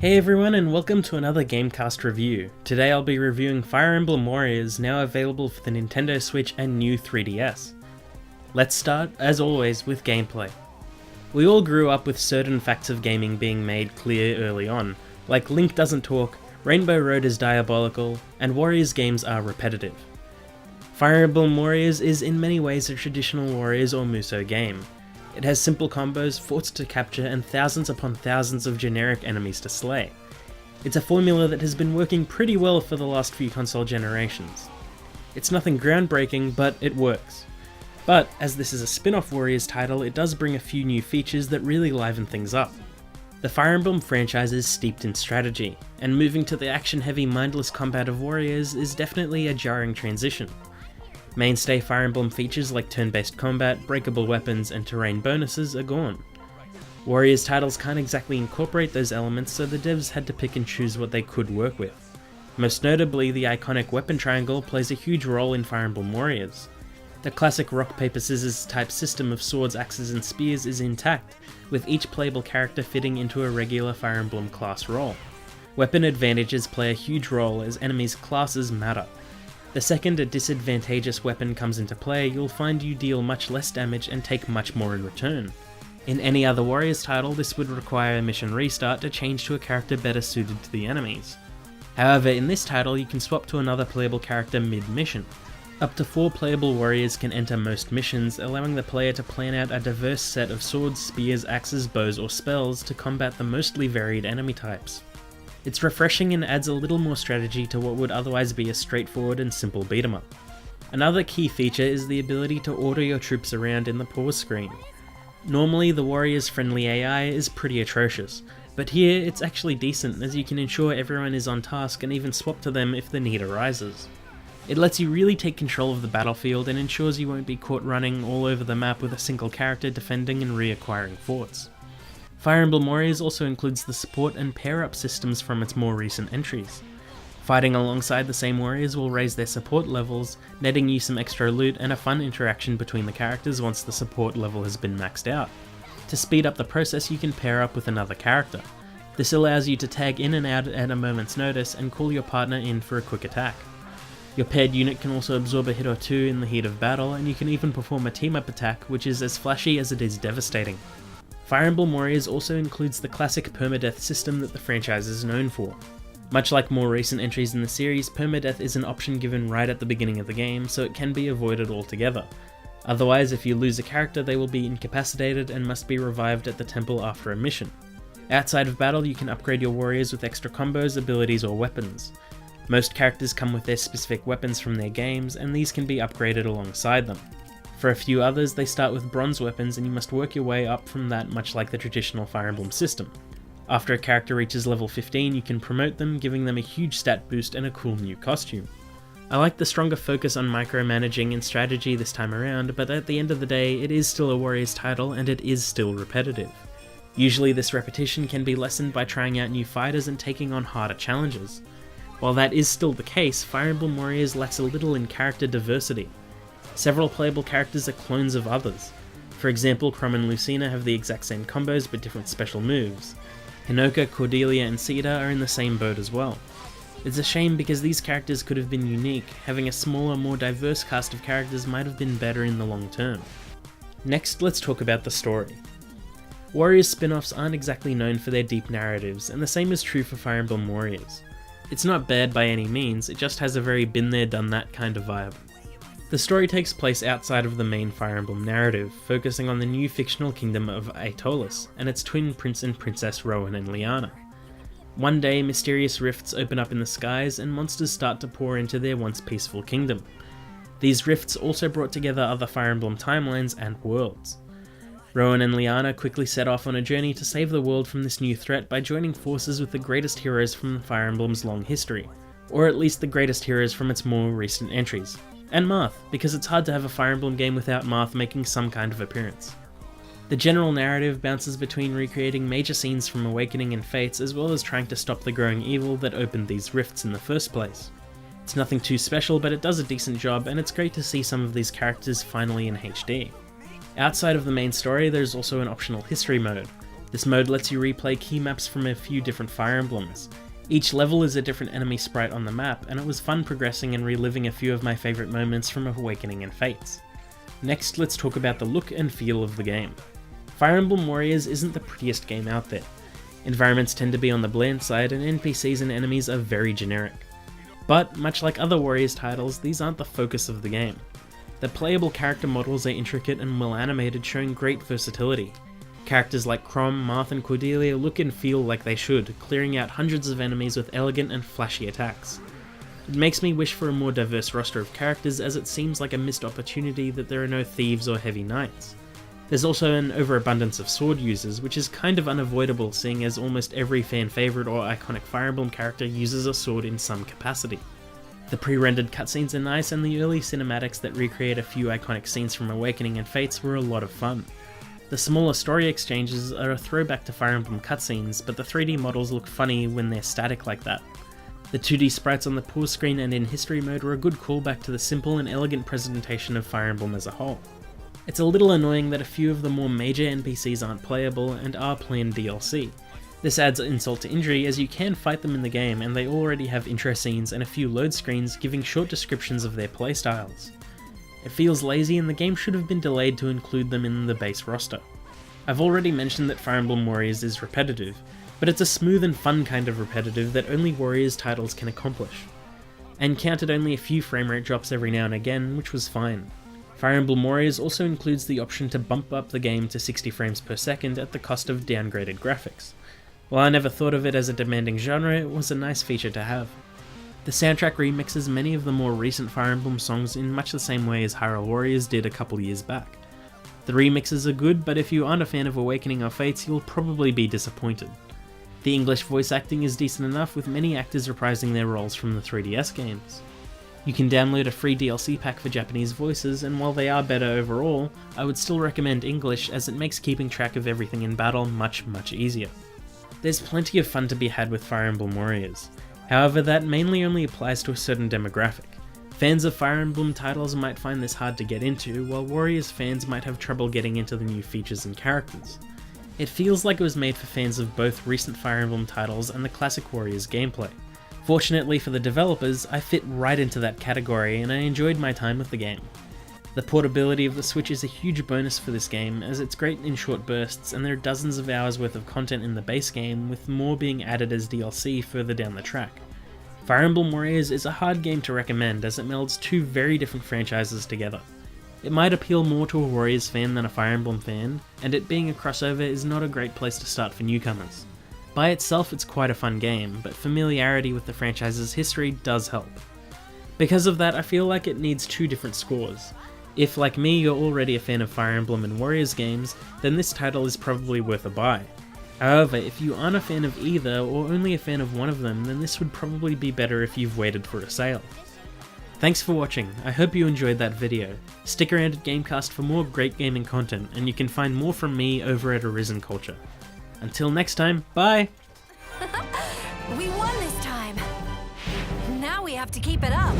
Hey everyone, and welcome to another GameCast review. Today I'll be reviewing Fire Emblem Warriors, now available for the Nintendo Switch and new 3DS. Let's start, as always, with gameplay. We all grew up with certain facts of gaming being made clear early on, like Link doesn't talk, Rainbow Road is diabolical, and Warriors games are repetitive. Fire Emblem Warriors is in many ways a traditional Warriors or Musou game. It has simple combos, forts to capture, and thousands upon thousands of generic enemies to slay. It's a formula that has been working pretty well for the last few console generations. It's nothing groundbreaking, but it works. But, as this is a spin-off Warriors title, it does bring a few new features that really liven things up. The Fire Emblem franchise is steeped in strategy, and moving to the action-heavy mindless combat of Warriors is definitely a jarring transition. Mainstay Fire Emblem features like turn-based combat, breakable weapons, and terrain bonuses are gone. Warriors titles can't exactly incorporate those elements, so the devs had to pick and choose what they could work with. Most notably, the iconic weapon triangle plays a huge role in Fire Emblem Warriors. The classic rock-paper-scissors type system of swords, axes, and spears is intact, with each playable character fitting into a regular Fire Emblem class role. Weapon advantages play a huge role as enemies' classes matter. The second a disadvantageous weapon comes into play, you'll find you deal much less damage and take much more in return. In any other Warriors title, this would require a mission restart to change to a character better suited to the enemies. However, in this title you can swap to another playable character mid-mission. Up to 4 playable warriors can enter most missions, allowing the player to plan out a diverse set of swords, spears, axes, bows, or spells to combat the mostly varied enemy types. It's refreshing and adds a little more strategy to what would otherwise be a straightforward and simple beat-em-up. Another key feature is the ability to order your troops around in the pause screen. Normally the warriors' friendly AI is pretty atrocious, but here it's actually decent as you can ensure everyone is on task and even swap to them if the need arises. It lets you really take control of the battlefield and ensures you won't be caught running all over the map with a single character defending and reacquiring forts. Fire Emblem Warriors also includes the support and pair-up systems from its more recent entries. Fighting alongside the same warriors will raise their support levels, netting you some extra loot and a fun interaction between the characters once the support level has been maxed out. To speed up the process, you can pair up with another character. This allows you to tag in and out at a moment's notice and call your partner in for a quick attack. Your paired unit can also absorb a hit or two in the heat of battle, and you can even perform a team-up attack, which is as flashy as it is devastating. Fire Emblem Warriors also includes the classic permadeath system that the franchise is known for. Much like more recent entries in the series, permadeath is an option given right at the beginning of the game, so it can be avoided altogether. Otherwise, if you lose a character, they will be incapacitated and must be revived at the temple after a mission. Outside of battle, you can upgrade your warriors with extra combos, abilities, or weapons. Most characters come with their specific weapons from their games, and these can be upgraded alongside them. For a few others, they start with bronze weapons and you must work your way up from that, much like the traditional Fire Emblem system. After a character reaches level 15, you can promote them, giving them a huge stat boost and a cool new costume. I like the stronger focus on micromanaging and strategy this time around, but at the end of the day, it is still a Warriors title and it is still repetitive. Usually this repetition can be lessened by trying out new fighters and taking on harder challenges. While that is still the case, Fire Emblem Warriors lacks a little in character diversity. Several playable characters are clones of others. For example, Chrom and Lucina have the exact same combos but different special moves. Hinoka, Cordelia, and Cedar are in the same boat as well. It's a shame because these characters could have been unique. Having a smaller, more diverse cast of characters might have been better in the long term. Next, let's talk about the story. Warriors spin-offs aren't exactly known for their deep narratives, and the same is true for Fire Emblem Warriors. It's not bad by any means, it just has a very been there done that kind of vibe. The story takes place outside of the main Fire Emblem narrative, focusing on the new fictional kingdom of Aetolis, and its twin prince and princess Rowan and Liana. One day, mysterious rifts open up in the skies and monsters start to pour into their once peaceful kingdom. These rifts also brought together other Fire Emblem timelines and worlds. Rowan and Liana quickly set off on a journey to save the world from this new threat by joining forces with the greatest heroes from the Fire Emblem's long history, or at least the greatest heroes from its more recent entries. And Marth, because it's hard to have a Fire Emblem game without Marth making some kind of appearance. The general narrative bounces between recreating major scenes from Awakening and Fates as well as trying to stop the growing evil that opened these rifts in the first place. It's nothing too special, but it does a decent job, and it's great to see some of these characters finally in HD. Outside of the main story, there's also an optional history mode. This mode lets you replay key maps from a few different Fire Emblems. Each level is a different enemy sprite on the map, and it was fun progressing and reliving a few of my favourite moments from Awakening and Fates. Next, let's talk about the look and feel of the game. Fire Emblem Warriors isn't the prettiest game out there. Environments tend to be on the bland side, and NPCs and enemies are very generic. But, much like other Warriors titles, these aren't the focus of the game. The playable character models are intricate and well animated, showing great versatility. Characters like Chrom, Marth and Cordelia look and feel like they should, clearing out hundreds of enemies with elegant and flashy attacks. It makes me wish for a more diverse roster of characters, as it seems like a missed opportunity that there are no thieves or heavy knights. There's also an overabundance of sword users, which is kind of unavoidable seeing as almost every fan favourite or iconic Fire Emblem character uses a sword in some capacity. The pre-rendered cutscenes are nice, and the early cinematics that recreate a few iconic scenes from Awakening and Fates were a lot of fun. The smaller story exchanges are a throwback to Fire Emblem cutscenes, but the 3D models look funny when they're static like that. The 2D sprites on the pause screen and in history mode were a good callback to the simple and elegant presentation of Fire Emblem as a whole. It's a little annoying that a few of the more major NPCs aren't playable and are planned DLC. This adds insult to injury, as you can fight them in the game and they already have intro scenes and a few load screens giving short descriptions of their playstyles. It feels lazy, and the game should have been delayed to include them in the base roster. I've already mentioned that Fire Emblem Warriors is repetitive, but it's a smooth and fun kind of repetitive that only Warriors titles can accomplish. I encountered only a few framerate drops every now and again, which was fine. Fire Emblem Warriors also includes the option to bump up the game to 60 frames per second at the cost of downgraded graphics. While I never thought of it as a demanding genre, it was a nice feature to have. The soundtrack remixes many of the more recent Fire Emblem songs in much the same way as Hyrule Warriors did a couple years back. The remixes are good, but if you aren't a fan of Awakening or Fates, you'll probably be disappointed. The English voice acting is decent enough, with many actors reprising their roles from the 3DS games. You can download a free DLC pack for Japanese voices, and while they are better overall, I would still recommend English, as it makes keeping track of everything in battle much easier. There's plenty of fun to be had with Fire Emblem Warriors. However, that mainly only applies to a certain demographic. Fans of Fire Emblem titles might find this hard to get into, while Warriors fans might have trouble getting into the new features and characters. It feels like it was made for fans of both recent Fire Emblem titles and the classic Warriors gameplay. Fortunately for the developers, I fit right into that category and I enjoyed my time with the game. The portability of the Switch is a huge bonus for this game, as it's great in short bursts and there are dozens of hours worth of content in the base game, with more being added as DLC further down the track. Fire Emblem Warriors is a hard game to recommend, as it melds two very different franchises together. It might appeal more to a Warriors fan than a Fire Emblem fan, and it being a crossover is not a great place to start for newcomers. By itself, it's quite a fun game, but familiarity with the franchise's history does help. Because of that, I feel like it needs two different scores. If, like me, you're already a fan of Fire Emblem and Warriors games, then this title is probably worth a buy. However, if you aren't a fan of either, or only a fan of one of them, then this would probably be better if you've waited for a sale. Thanks for watching, I hope you enjoyed that video. Stick around at GameCast for more great gaming content, and you can find more from me over at Arisen Culture. Until next time, bye! We won this time! Now we have to keep it up!